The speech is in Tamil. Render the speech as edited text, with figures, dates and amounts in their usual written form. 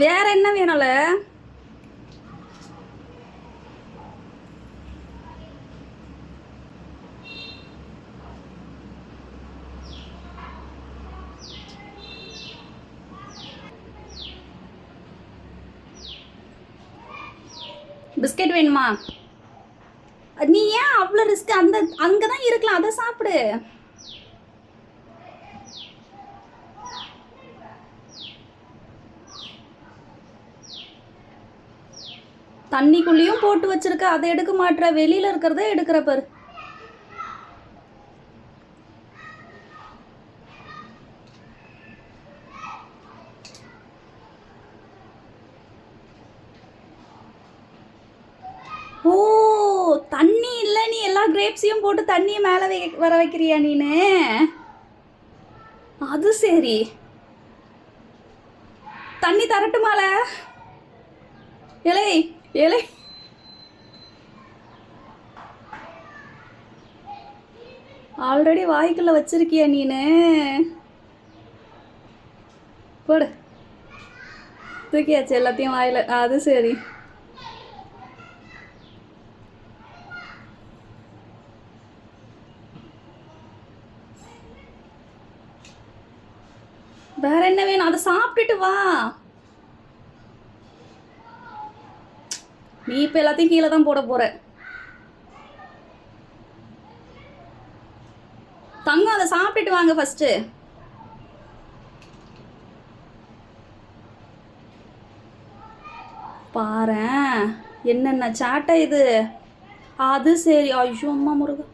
வேற என்ன வேணும்ல? பிஸ்கெட் வேணுமா? நீ ஏன் அவ்வளோ ரிஸ்க்? அங்கே தான் இருக்கலாம், அதை சாப்பிடு. தண்ணிக்குள்ளேயும் போட்டு வச்சிருக்க, அதை எடுக்க மாட்டேற, வெளியில இருக்கிறத எடுக்கிற பாரு. ஓ, தண்ணி இல்லை, நீ எல்லா கிரேப்ஸையும் போட்டு தண்ணியை மேலே வர வைக்கிறியா நீனு? அது சரி. தண்ணி தரட்டுமால? இலை இலை ஆல்ரெடி வாய்க்குள்ள வச்சிருக்கியா நீனு? போடு. தூக்கியாச்சு எல்லாத்தையும் வாயில. அது சரி. வேற என்ன வேணும்? அதை சாப்பிட்டுட்டு வா. நீ இப்ப எல்லாத்தையும் கீழே தான் போட போற. தங்கம், அதை சாப்பிட்டுட்டு வாங்க ஃபர்ஸ்ட். பாரேன் என்னென்ன சாட்டை இது. அது சரி. ஐயோ அம்மா முருகா.